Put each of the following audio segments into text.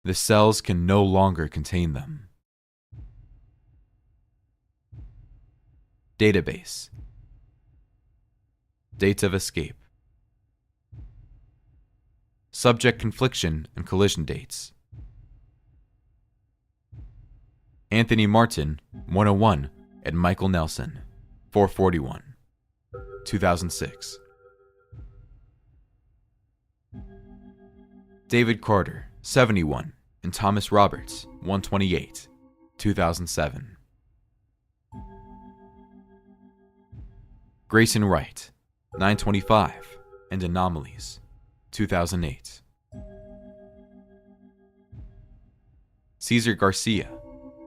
The cells can no longer contain them. Database. Dates of escape. Subject confliction and collision dates. Anthony Martin, 101, and Michael Nelson, 441, 2006. David Carter, 71, and Thomas Roberts, 128, 2007. Grayson Wright, 925, and Anomalies, 2008. Cesar Garcia,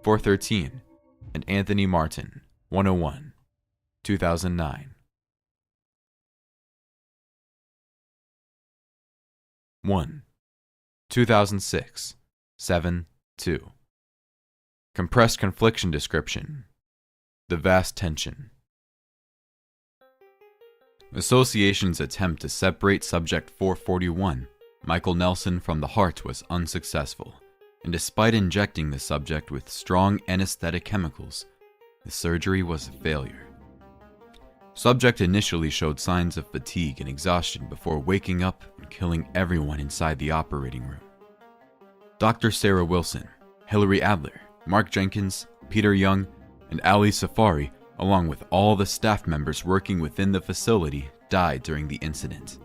413, and Anthony Martin, 101, 2009. 1. 2006, 7-2. Compressed confliction description. The vast tension. Association's attempt to separate Subject 441, Michael Nelson, from the heart was unsuccessful, and despite injecting the subject with strong anesthetic chemicals, the surgery was a failure. Subject initially showed signs of fatigue and exhaustion before waking up and killing everyone inside the operating room. Dr. Sarah Wilson, Hilary Adler, Mark Jenkins, Peter Young, and Ali Safari, along with all the staff members working within the facility, died during the incident.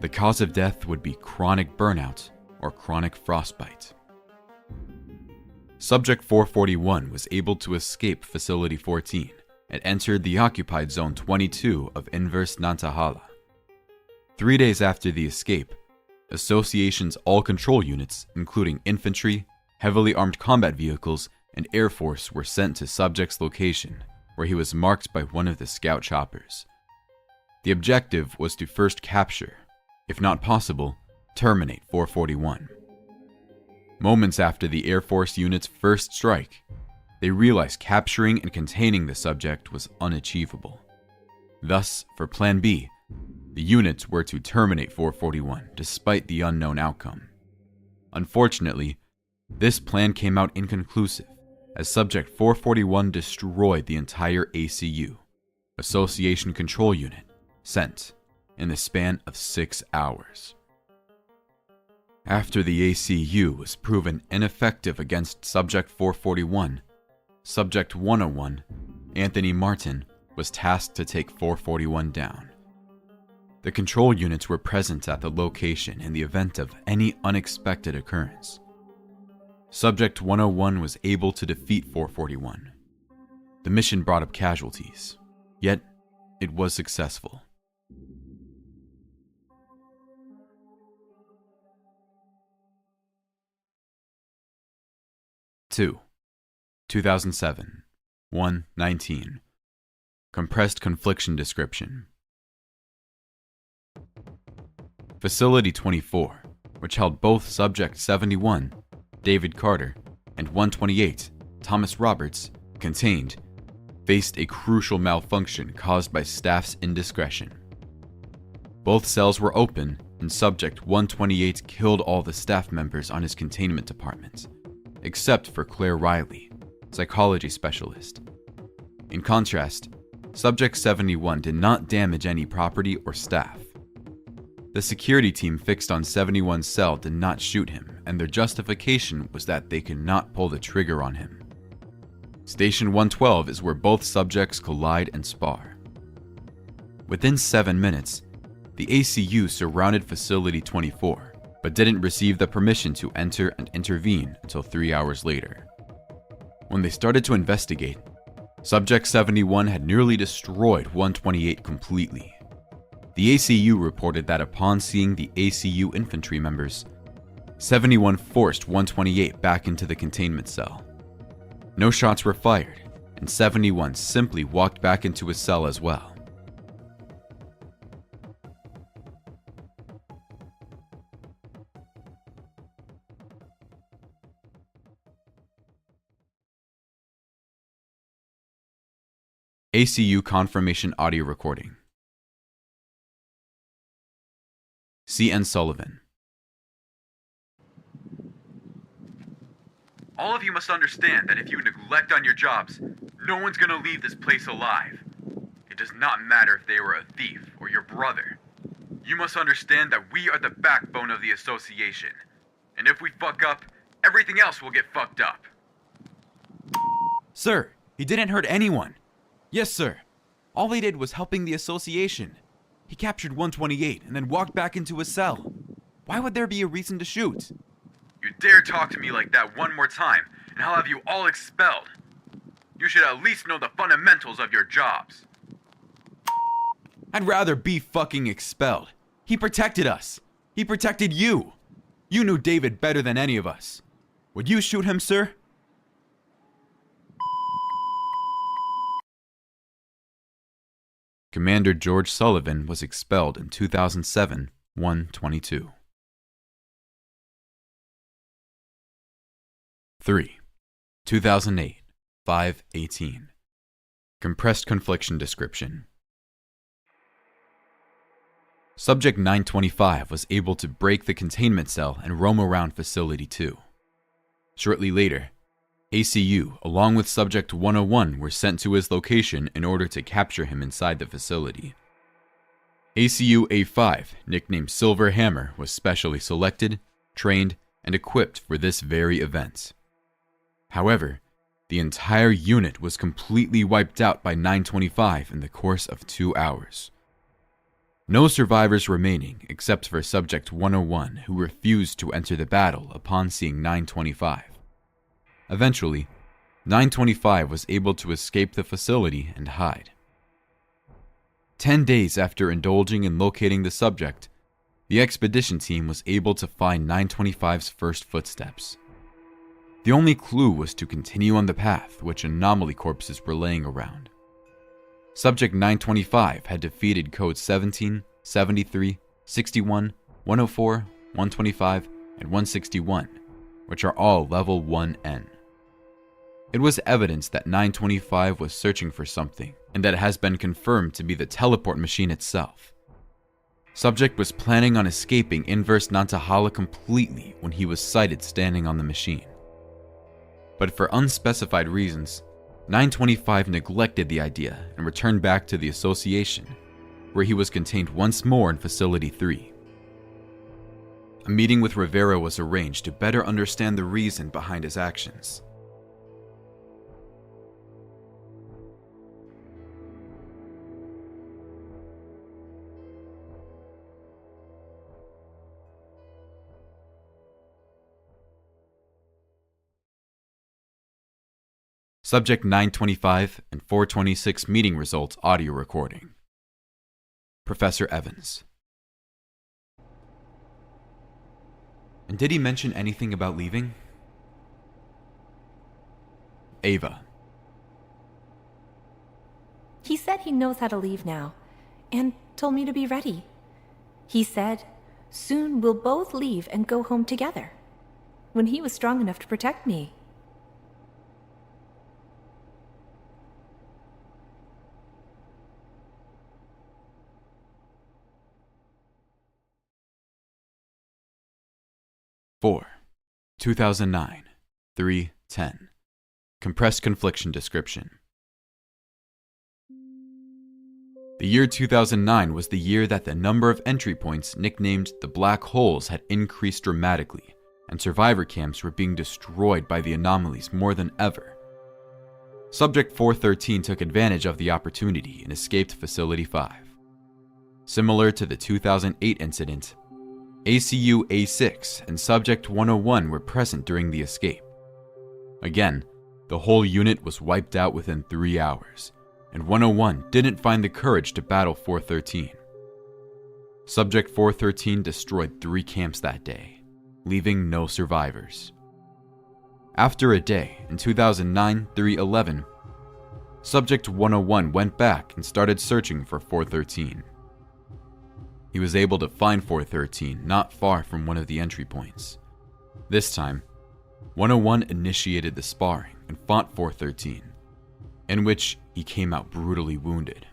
The cause of death would be chronic burnout or chronic frostbite. Subject 441 was able to escape Facility 14 and entered the occupied Zone 22 of Inverse Nantahala. 3 days after the escape, Association's all control units, including infantry, heavily armed combat vehicles, and Air Force, were sent to Subject's location, where he was marked by one of the scout choppers. The objective was to first capture, if not possible, terminate 441. Moments after the Air Force unit's first strike, they realized capturing and containing the subject was unachievable. Thus, for Plan B, the units were to terminate 441 despite the unknown outcome. Unfortunately, this plan came out inconclusive, as Subject 441 destroyed the entire ACU, Association Control Unit, sent in the span of 6 hours. After the ACU was proven ineffective against Subject 441, Subject 101, Anthony Martin, was tasked to take 441 down. The control units were present at the location in the event of any unexpected occurrence. Subject 101 was able to defeat 441. The mission brought up casualties, yet it was successful. Two, 2007, 1:19. Compressed confliction description. Facility 24, which held both Subject 71, David Carter, and 128, Thomas Roberts, contained, faced a crucial malfunction caused by staff's indiscretion. Both cells were open, and Subject 128 killed all the staff members on his containment department, except for Claire Riley, psychology specialist. In contrast, Subject 71 did not damage any property or staff. The security team fixed on 71's cell did not shoot him, and their justification was that they could not pull the trigger on him. Station 112 is where both subjects collide and spar. Within 7 minutes, the ACU surrounded Facility 24, but didn't receive the permission to enter and intervene until 3 hours later. When they started to investigate, Subject 71 had nearly destroyed 128 completely. The ACU reported that upon seeing the ACU infantry members, 71 forced 128 back into the containment cell. No shots were fired, and 71 simply walked back into his cell as well. ACU confirmation audio recording. C.N. Sullivan. All of you must understand that if you neglect on your jobs, no one's gonna leave this place alive. It does not matter if they were a thief or your brother. You must understand that we are the backbone of the association. And if we fuck up, everything else will get fucked up. Sir, he didn't hurt anyone. Yes, sir. All he did was helping the association. He captured 128 and then walked back into his cell. Why would there be a reason to shoot? You dare talk to me like that one more time, and I'll have you all expelled. You should at least know the fundamentals of your jobs. I'd rather be fucking expelled. He protected us. He protected you. You knew David better than any of us. Would you shoot him, sir? Commander George Sullivan was expelled in 2007, 1/22. 3. 2008, 5/18. Compressed confliction description. Subject 925 was able to break the containment cell and roam around Facility 2. Shortly later, ACU, along with Subject 101, were sent to his location in order to capture him inside the facility. ACU A5, nicknamed Silver Hammer, was specially selected, trained, and equipped for this very event. However, the entire unit was completely wiped out by 925 in the course of 2 hours. No survivors remaining except for Subject 101, who refused to enter the battle upon seeing 925. Eventually, 925 was able to escape the facility and hide. 10 days after indulging in locating the subject, the expedition team was able to find 925's first footsteps. The only clue was to continue on the path which anomaly corpses were laying around. Subject 925 had defeated codes 17, 73, 61, 104, 125, and 161, which are all level 1N. It was evidence that 925 was searching for something, and that it has been confirmed to be the teleport machine itself. Subject was planning on escaping Inverse Nantahala completely when he was sighted standing on the machine. But for unspecified reasons, 925 neglected the idea and returned back to the association, where he was contained once more in Facility 3. A meeting with Rivera was arranged to better understand the reason behind his actions. Subject 925 and 426 meeting results audio recording. Professor Evans. And did he mention anything about leaving? Ava. He said he knows how to leave now, and told me to be ready. He said, soon we'll both leave and go home together, when he was strong enough to protect me. Four, 2009, 3/10. Compressed confliction description. The year 2009 was the year that the number of entry points nicknamed the Black Holes had increased dramatically, and survivor camps were being destroyed by the anomalies more than ever. Subject 413 took advantage of the opportunity and escaped Facility 5. Similar to the 2008 incident, ACU A6 and Subject 101 were present during the escape. Again, the whole unit was wiped out within 3 hours, and 101 didn't find the courage to battle 413. Subject 413 destroyed 3 camps that day, leaving no survivors. After a day, in 2009, 3/11, Subject 101 went back and started searching for 413. He was able to find 413 not far from one of the entry points. This time, 101 initiated the sparring and fought 413, in which he came out brutally wounded.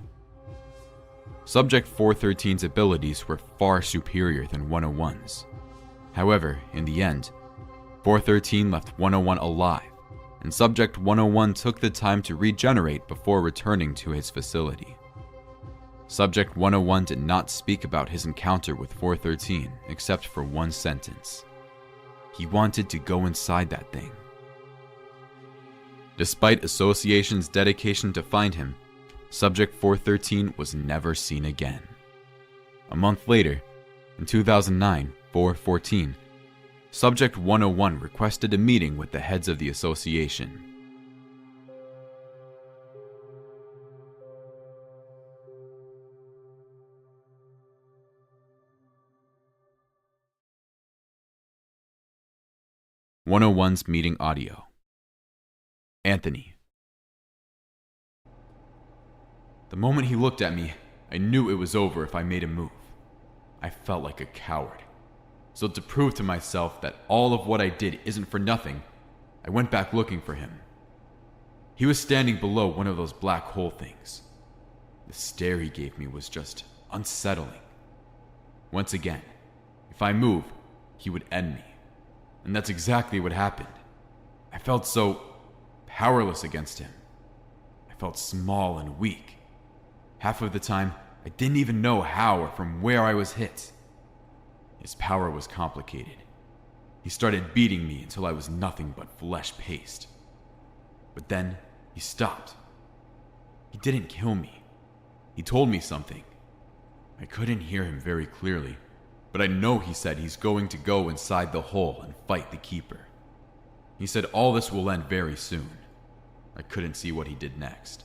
Subject 413's abilities were far superior than 101's. However, in the end, 413 left 101 alive, and Subject 101 took the time to regenerate before returning to his facility. Subject 101 did not speak about his encounter with 413 except for one sentence. He wanted to go inside that thing. Despite Association's dedication to find him, Subject 413 was never seen again. A month later, in 2009, 414, Subject 101 requested a meeting with the heads of the association. "101's meeting audio. Anthony. The moment he looked at me, I knew it was over if I made a move. I felt like a coward. So to prove to myself that all of what I did isn't for nothing, I went back looking for him. He was standing below one of those black hole things. The stare he gave me was just unsettling. Once again, if I move, he would end me. And that's exactly what happened. I felt so powerless against him. I felt small and weak. Half of the time, I didn't even know how or from where I was hit. His power was complicated. He started beating me until I was nothing but flesh paste. But then, he stopped. He didn't kill me. He told me something. I couldn't hear him very clearly, but I know he said he's going to go inside the hole and fight the Keeper. He said all this will end very soon. I couldn't see what he did next.